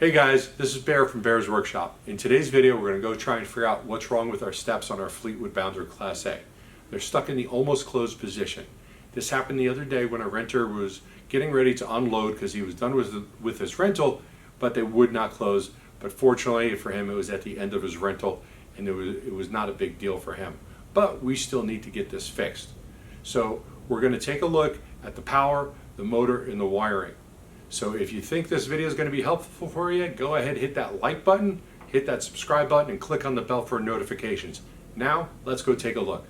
Hey guys, this is Bear from Bear's Workshop. In today's video, we're going to go try and figure out what's wrong with our steps on our Fleetwood Bounder Class A. They're stuck in the almost closed position. This happened the other day when a renter was getting ready to unload because he was done with his rental, but they would not close. But fortunately for him, it was at the end of his rental and it was not a big deal for him. But we still need to get this fixed. So we're going to take a look at the power, the motor, and the wiring. So if you think this video is going to be helpful for you, go ahead, hit that like button, hit that subscribe button, and click on the bell for notifications. Now, let's go take a look.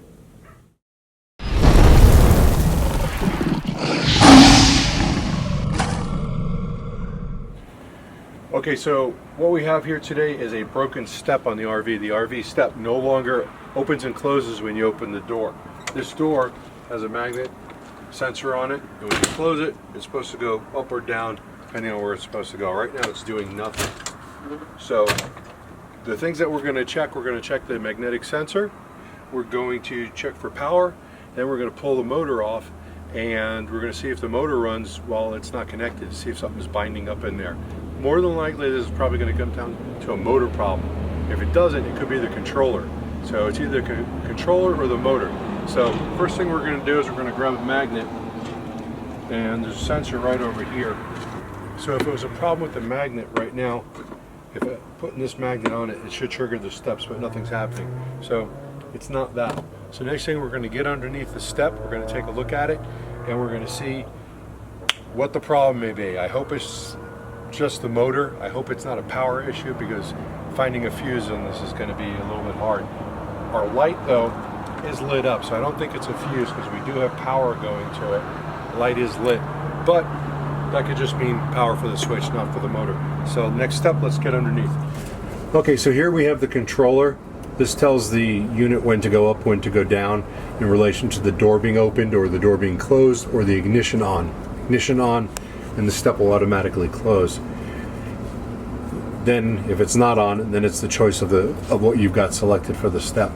Okay, so what we have here today is a broken step on the RV. The RV step no longer opens and closes when you open the door. This door has a magnet sensor on it, and when you close it, it's supposed to go up or down depending on where it's supposed to go. Right now it's doing nothing. So the things that we're going to check the magnetic sensor, we're going to check for power, then we're going to pull the motor off, and we're going to see if the motor runs while it's not connected, to see if something's binding up in there. More than likely this is probably going to come down to a motor problem. If it doesn't, it could be the controller. So it's either the controller or the motor. So first thing we're going to do is we're going to grab a magnet, and there's a sensor right over here. So if it was a problem with the magnet right now, if I'm putting this magnet on it, it should trigger the steps, but nothing's happening. So it's not that. So next thing, we're going to get underneath the step, we're going to take a look at it, and we're going to see what the problem may be. I hope it's just the motor. I hope it's not a power issue, because finding a fuse on this is going to be a little bit hard. Our light though is lit up, so I don't think it's a fuse, because we do have power going to it. The light is lit, but that could just mean power for the switch, not for the motor. So next step, let's get underneath. Okay, so here we have the controller. This tells the unit when to go up, when to go down in relation to the door being opened or the door being closed, or the ignition on. Ignition on, and the step will automatically close. Then if it's not on, then it's the choice of what you've got selected for the step.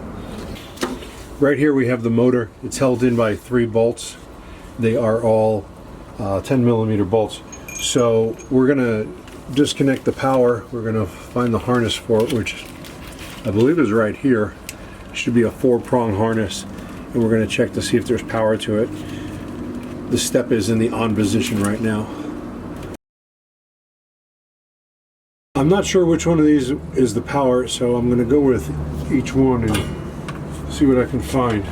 Right here we have the motor. It's held in by 3 bolts. They are all 10mm bolts. So we're going to disconnect the power. We're going to find the harness for it, which I believe is right here. It should be a 4-prong harness, and we're going to check to see if there's power to it. The step is in the on position right now. I'm not sure which one of these is the power, so I'm going to go with each one and see what I can find.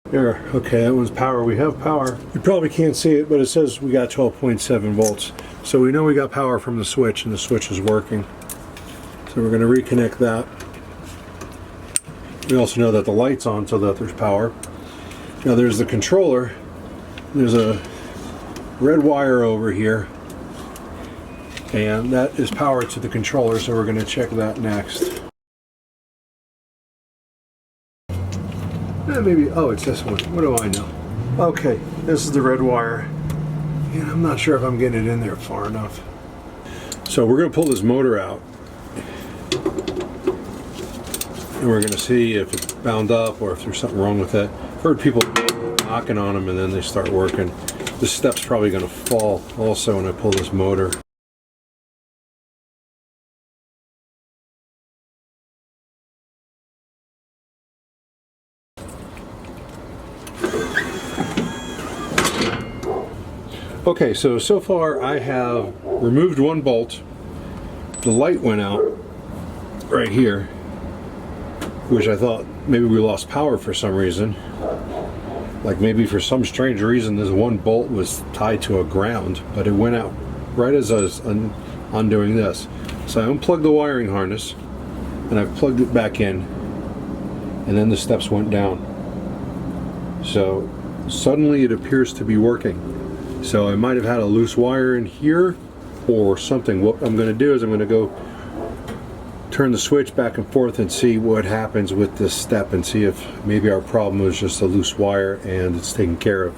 There, okay, that one's power. We have power. You probably can't see it, but it says we got 12.7 volts. So we know we got power from the switch, and the switch is working. So we're going to reconnect that. We also know that the light's on, so that there's power. Now there's the controller. There's a red wire over here, and that is power to the controller, so we're going to check that next. Maybe, oh, it's this one. What do I know? Okay, this is the red wire. Yeah, I'm not sure if I'm getting it in there far enough. So we're going to pull this motor out, and we're going to see if it's bound up or if there's something wrong with it. I've heard people knocking on them and then they start working. This step's probably going to fall also when I pull this motor. Okay, so far I have removed 1 bolt. The light went out right here, which I thought maybe we lost power for some reason. Like maybe for some strange reason this 1 bolt was tied to a ground, but it went out right as I was undoing this. So I unplugged the wiring harness, and I've plugged it back in, and then the steps went down. So suddenly it appears to be working. So I might have had a loose wire in here or something. What I'm going to do is I'm going to go turn the switch back and forth and see what happens with this step, and see if maybe our problem was just a loose wire and it's taken care of.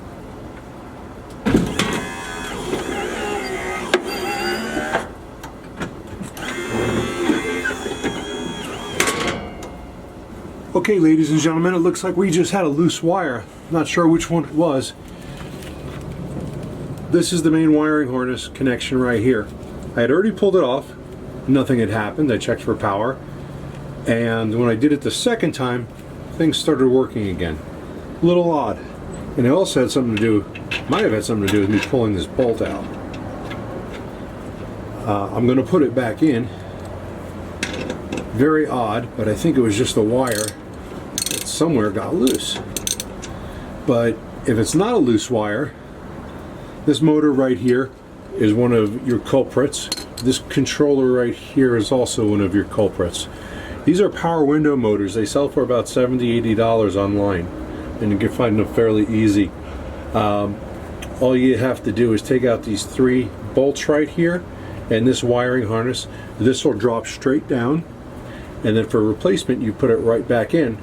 Okay, ladies and gentlemen, it looks like we just had a loose wire. Not sure which one it was. This is the main wiring harness connection right here. I had already pulled it off. Nothing had happened. I checked for power. And when I did it the second time, things started working again. A little odd. And it also had something to do, might have had something to do with me pulling this bolt out. I'm going to put it back in. Very odd, but I think it was just a wire that somewhere got loose. But if it's not a loose wire, this motor right here is one of your culprits. This controller right here is also one of your culprits. These are power window motors. They sell for about $70, $80 online, and you can find them fairly easy. All you have to do is take out these 3 bolts right here and this wiring harness. This will drop straight down, and then for replacement you put it right back in,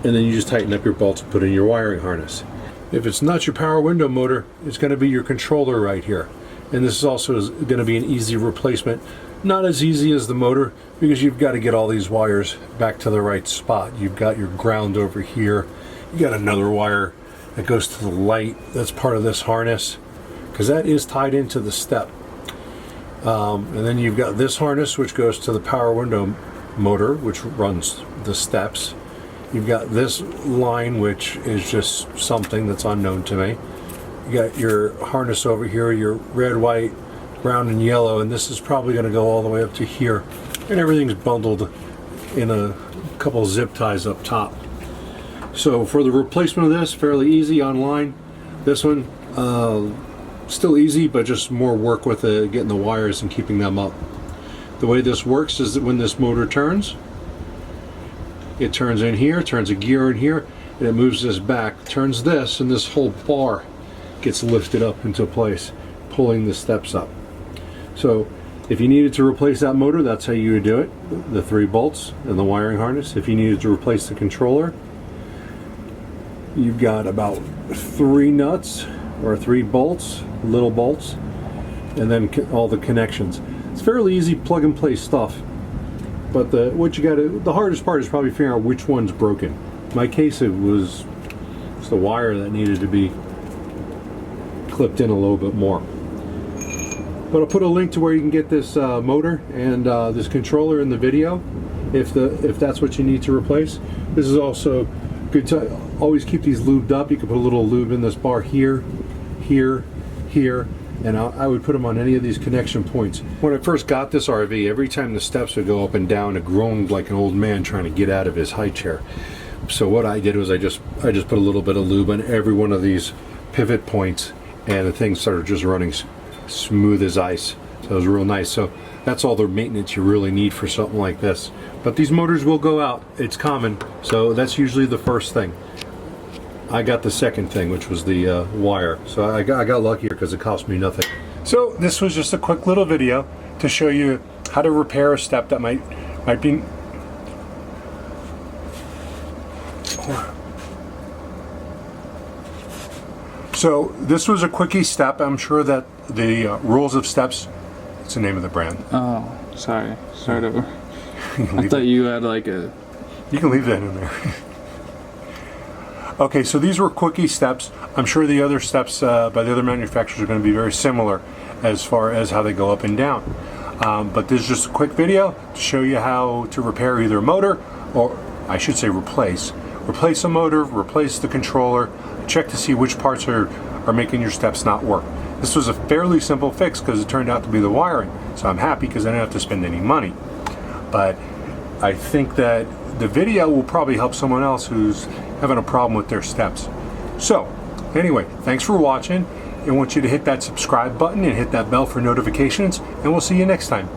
and then you just tighten up your bolts and put in your wiring harness. If it's not your power window motor, it's going to be your controller right here, and this is also going to be an easy replacement. Not as easy as the motor, because you've got to get all these wires back to the right spot. You've got your ground over here, you got another wire that goes to the light, that's part of this harness, because that is tied into the step. And then you've got this harness which goes to the power window motor, which runs the steps. You've got this line, which is just something that's unknown to me. You got your harness over here, your red, white, brown, and yellow, and this is probably going to go all the way up to here. And everything's bundled in a couple zip ties up top. So for the replacement of this, fairly easy online. This one, still easy, but just more work with getting the wires and keeping them up. The way this works is that when this motor turns, it turns in here, turns a gear in here, and it moves this back, turns this, and this whole bar gets lifted up into place, pulling the steps up. So if you needed to replace that motor, that's how you would do it. The 3 bolts and the wiring harness. If you needed to replace the controller, you've got about 3 nuts or 3 bolts, little bolts, and then all the connections. It's fairly easy plug and play stuff. But the hardest part is probably figuring out which one's broken. In my case, it was just the wire that needed to be clipped in a little bit more. But I'll put a link to where you can get this motor and this controller in the video, if that's what you need to replace. This is also good to always keep these lubed up. You can put a little lube in this bar here, here, here, and I would put them on any of these connection points. When I first got this RV, every time the steps would go up and down, it groaned like an old man trying to get out of his high chair. So what I did was I just put a little bit of lube on every one of these pivot points, and the thing started just running smooth as ice. So it was real nice. So that's all the maintenance you really need for something like this. But these motors will go out. It's common. So that's usually the first thing. I got the second thing, which was the wire. So I got lucky here because it cost me nothing. So this was just a quick little video to show you how to repair a step that might be. So this was a Kwikee step. I'm sure that the rules of steps, it's the name of the brand. Oh, sorry. Start over. I thought you had like a... You can leave that in there. Okay, so these were Kwikee steps. I'm sure the other steps by the other manufacturers are going to be very similar as far as how they go up and down. But this is just a quick video to show you how to repair either a motor, or I should say replace a motor, replace the controller, check to see which parts are making your steps not work. This was a fairly simple fix because it turned out to be the wiring. So I'm happy because I didn't have to spend any money. But I think that the video will probably help someone else who's having a problem with their steps. So anyway, thanks for watching. I want you to hit that subscribe button and hit that bell for notifications, and we'll see you next time.